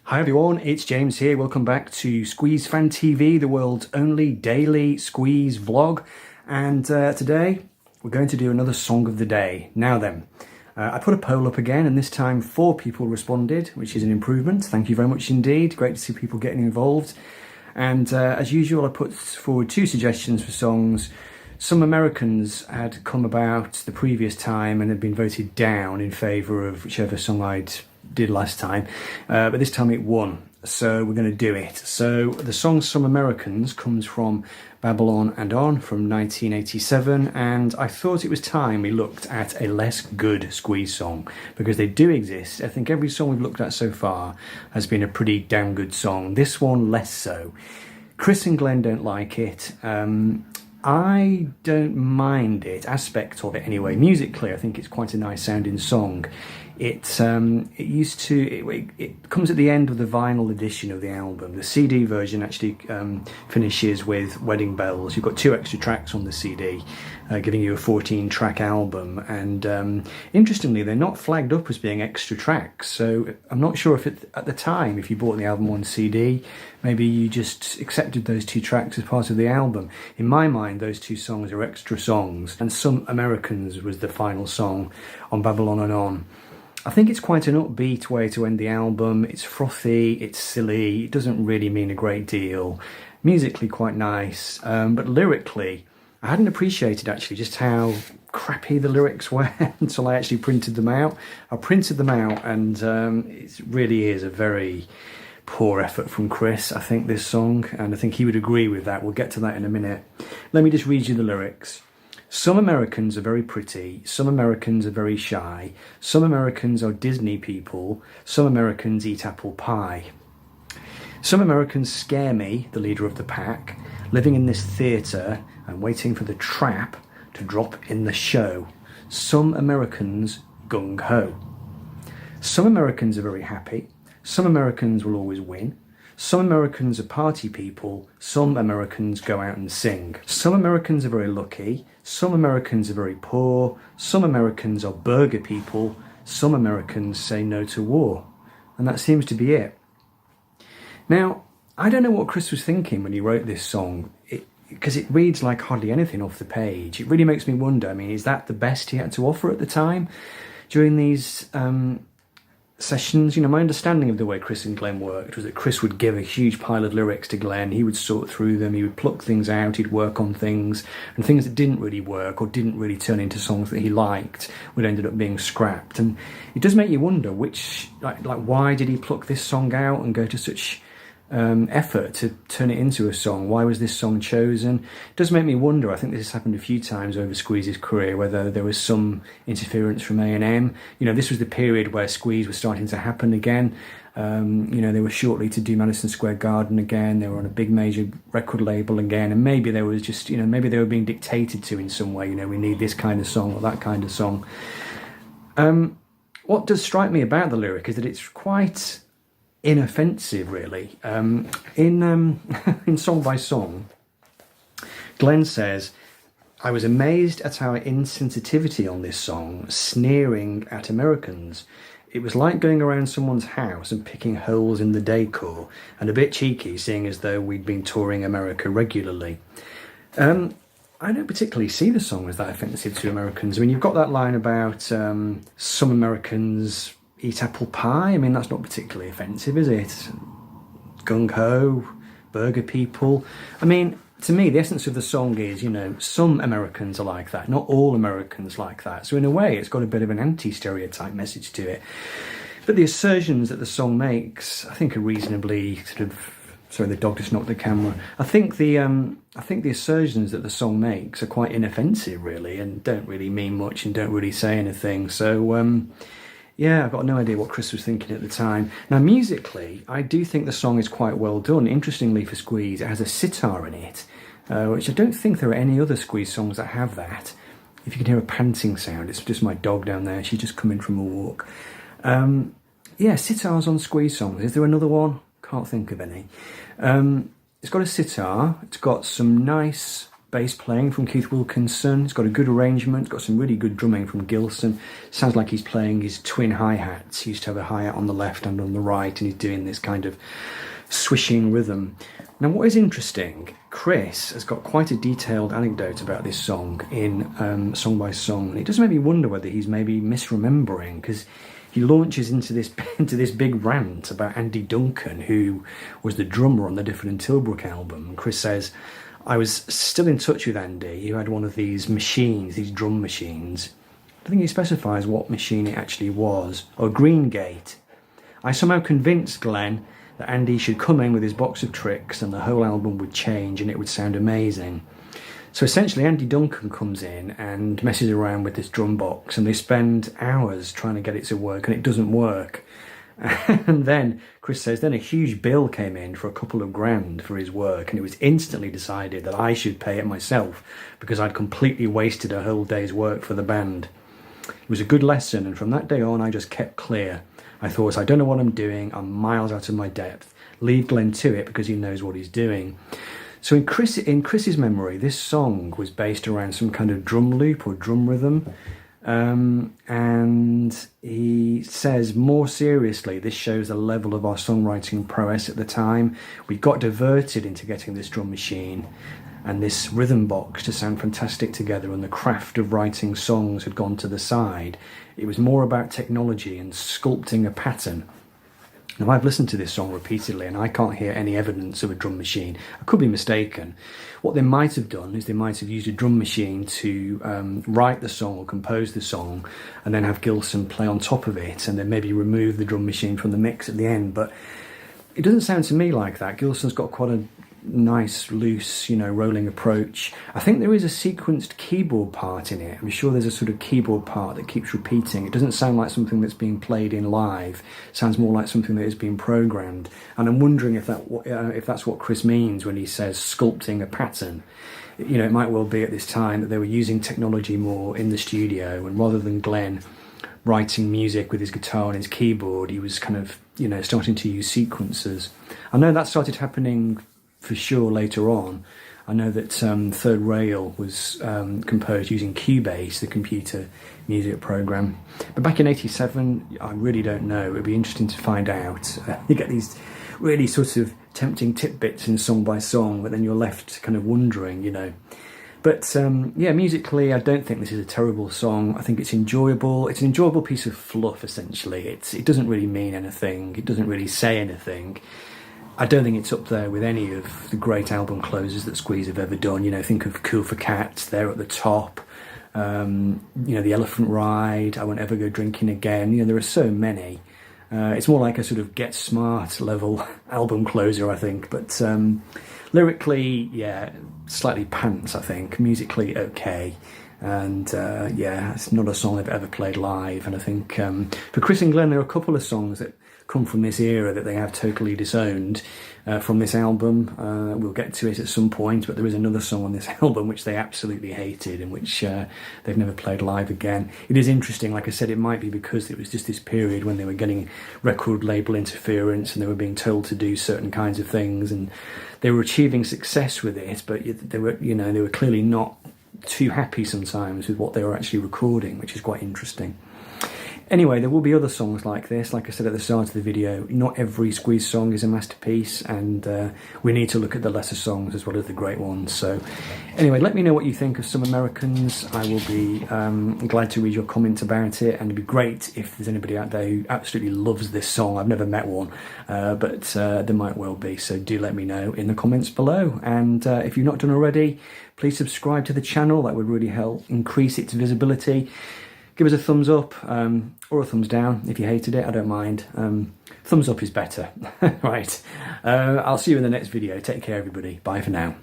Hi everyone, it's James here. Welcome back to Squeeze Fan TV, the world's only daily Squeeze vlog. And today we're going to do another song of the day. Now then, I put a poll up again, and this time 4 people responded, which is an improvement. Thank you very much indeed. Great to see people getting involved. And as usual, I put forward 2 suggestions for songs. Some Americans had come about the previous time and had been voted down in favour of whichever song I'd did last time, but this time it won, so we're going to do it. So the song Some Americans comes from Babylon and On from 1987, and I thought it was time we looked at a less good Squeeze song, because they do exist. I think every song we've looked at so far has been a pretty damn good song. This one less so. Chris and Glenn don't like it. I don't mind it, aspect of it anyway. Musically, I think it's quite a nice sounding song. It comes at the end of the vinyl edition of the album. The CD version actually finishes with Wedding Bells. You've got 2 extra tracks on the CD, giving you a 14-track album. And interestingly, they're not flagged up as being extra tracks. So I'm not sure if at the time, if you bought the album on CD, maybe you just accepted those 2 tracks as part of the album. In my mind, those 2 songs are extra songs, and Some Americans was the final song on Babylon and On. I think it's quite an upbeat way to end the album. It's frothy, it's silly, it doesn't really mean a great deal. Musically quite nice, but lyrically, I hadn't appreciated actually just how crappy the lyrics were until I actually printed them out. I printed them out, and it really is a very poor effort from Chris, I think, this song, and I think he would agree with that. We'll get to that in a minute. Let me just read you the lyrics. Some Americans are very pretty, some Americans are very shy, some Americans are Disney people, some Americans eat apple pie. Some Americans scare me, the leader of the pack, living in this theatre and waiting for the trap to drop in the show. Some Americans gung-ho. Some Americans are very happy, some Americans will always win. Some Americans are party people, some Americans go out and sing. Some Americans are very lucky, some Americans are very poor, some Americans are burger people, some Americans say no to war. And that seems to be it. Now, I don't know what Chris was thinking when he wrote this song, because it reads like hardly anything off the page. It really makes me wonder, I mean, is that the best he had to offer at the time during these sessions? You know, my understanding of the way Chris and Glenn worked was that Chris would give a huge pile of lyrics to Glenn, he would sort through them, he would pluck things out, he'd work on things, and things that didn't really work or didn't really turn into songs that he liked would ended up being scrapped. And it does make you wonder which, like why did he pluck this song out and go to such effort to turn it into a song? Why was this song chosen? It does make me wonder. I think this has happened a few times over Squeeze's career, whether there was some interference from A&M. You know, this was the period where Squeeze was starting to happen again. You know, they were shortly to do Madison Square Garden again, they were on a big major record label again, and maybe there was just, you know, maybe they were being dictated to in some way, you know, we need this kind of song or that kind of song. What does strike me about the lyric is that it's quite inoffensive, really. In Song by Song, Glenn says, I was amazed at our insensitivity on this song, sneering at Americans. It was like going around someone's house and picking holes in the decor, and a bit cheeky, seeing as though we'd been touring America regularly. I don't particularly see the song as that offensive to Americans. I mean, you've got that line about some Americans eat apple pie. I mean, that's not particularly offensive, is it? Gung-ho, burger people. I mean, to me, the essence of the song is, you know, some Americans are like that, not all Americans like that. So in a way, it's got a bit of an anti-stereotype message to it. But the assertions that the song makes, I think, are reasonably sort of... Sorry, the dog just knocked the camera. I think the assertions that the song makes are quite inoffensive, really, and don't really mean much and don't really say anything. So, yeah, I've got no idea what Chris was thinking at the time. Now, musically, I do think the song is quite well done. Interestingly for Squeeze, it has a sitar in it, which I don't think there are any other Squeeze songs that have that. If you can hear a panting sound, it's just my dog down there. She's just come in from a walk. Yeah, sitars on Squeeze songs. Is there another one? Can't think of any. It's got a sitar. It's got some nice bass playing from Keith Wilkinson. It's got a good arrangement. It's got some really good drumming from Gilson. Sounds like he's playing his twin hi-hats. He used to have a hi-hat on the left and on the right, and he's doing this kind of swishing rhythm. Now, what is interesting, Chris has got quite a detailed anecdote about this song in Song by Song, and it does make me wonder whether he's maybe misremembering, because he launches into this big rant about Andy Duncan, who was the drummer on the Difford and Tilbrook album. And Chris says, I was still in touch with Andy, who had one of these machines, these drum machines. I think he specifies what machine it actually was. Oh, Greengate. I somehow convinced Glenn that Andy should come in with his box of tricks and the whole album would change and it would sound amazing. So essentially Andy Duncan comes in and messes around with this drum box, and they spend hours trying to get it to work, and it doesn't work. And then Chris says then a huge bill came in for a couple of grand for his work, and it was instantly decided that I should pay it myself because I'd completely wasted a whole day's work for the band. It was a good lesson, and from that day on I just kept clear. I thought, I don't know what I'm doing, I'm miles out of my depth. Leave Glenn to it because he knows what he's doing. So in Chris's memory, this song was based around some kind of drum loop or drum rhythm. And he says, more seriously, this shows the level of our songwriting prowess at the time. We got diverted into getting this drum machine and this rhythm box to sound fantastic together, and the craft of writing songs had gone to the side. It was more about technology and sculpting a pattern. Now, I've listened to this song repeatedly and I can't hear any evidence of a drum machine. I could be mistaken. What they might have done is they might have used a drum machine to write the song or compose the song, and then have Gilson play on top of it, and then maybe remove the drum machine from the mix at the end. But it doesn't sound to me like that. Gilson's got quite a nice, loose, rolling approach. I think there is a sequenced keyboard part in it. I'm sure there's a sort of keyboard part that keeps repeating. It doesn't sound like something that's being played in live. It sounds more like something that is being programmed. And I'm wondering if that's what Chris means when he says sculpting a pattern. It might well be at this time that they were using technology more in the studio, and rather than Glenn writing music with his guitar and his keyboard, he was kind of, starting to use sequencers. I know that started happening for sure later on. I know that Third Rail was composed using Cubase, the computer music program. But back in '87, I really don't know. It'd be interesting to find out. You get these really sort of tempting tidbits in Song by Song, but then you're left kind of wondering, But musically, I don't think this is a terrible song. I think it's enjoyable. It's an enjoyable piece of fluff, essentially. It doesn't really mean anything. It doesn't really say anything. I don't think it's up there with any of the great album closers that Squeeze have ever done. Think of Cool for Cats, they're at the top. The Elephant Ride, I Won't Ever Go Drinking Again. There are so many. It's more like a sort of Get Smart level album closer, I think. But lyrically, slightly pants, I think. Musically, okay. And it's not a song they've ever played live. And I think for Chris and Glenn, there are a couple of songs that come from this era that they have totally disowned from this album. We'll get to it at some point, but there is another song on this album which they absolutely hated and which they've never played live again. It is interesting, like I said, it might be because it was just this period when they were getting record label interference and they were being told to do certain kinds of things, and they were achieving success with it, but they were clearly not too happy sometimes with what they were actually recording, which is quite interesting. Anyway, there will be other songs like this. Like I said at the start of the video, not every Squeeze song is a masterpiece, and we need to look at the lesser songs as well as the great ones. So anyway, let me know what you think of Some Americans. I will be glad to read your comments about it, and it'd be great if there's anybody out there who absolutely loves this song. I've never met one, but there might well be, so do let me know in the comments below. And if you've not done already, please subscribe to the channel. That would really help increase its visibility. Give us a thumbs up or a thumbs down if you hated it. I don't mind. Thumbs up is better. Right. I'll see you in the next video. Take care, everybody. Bye for now.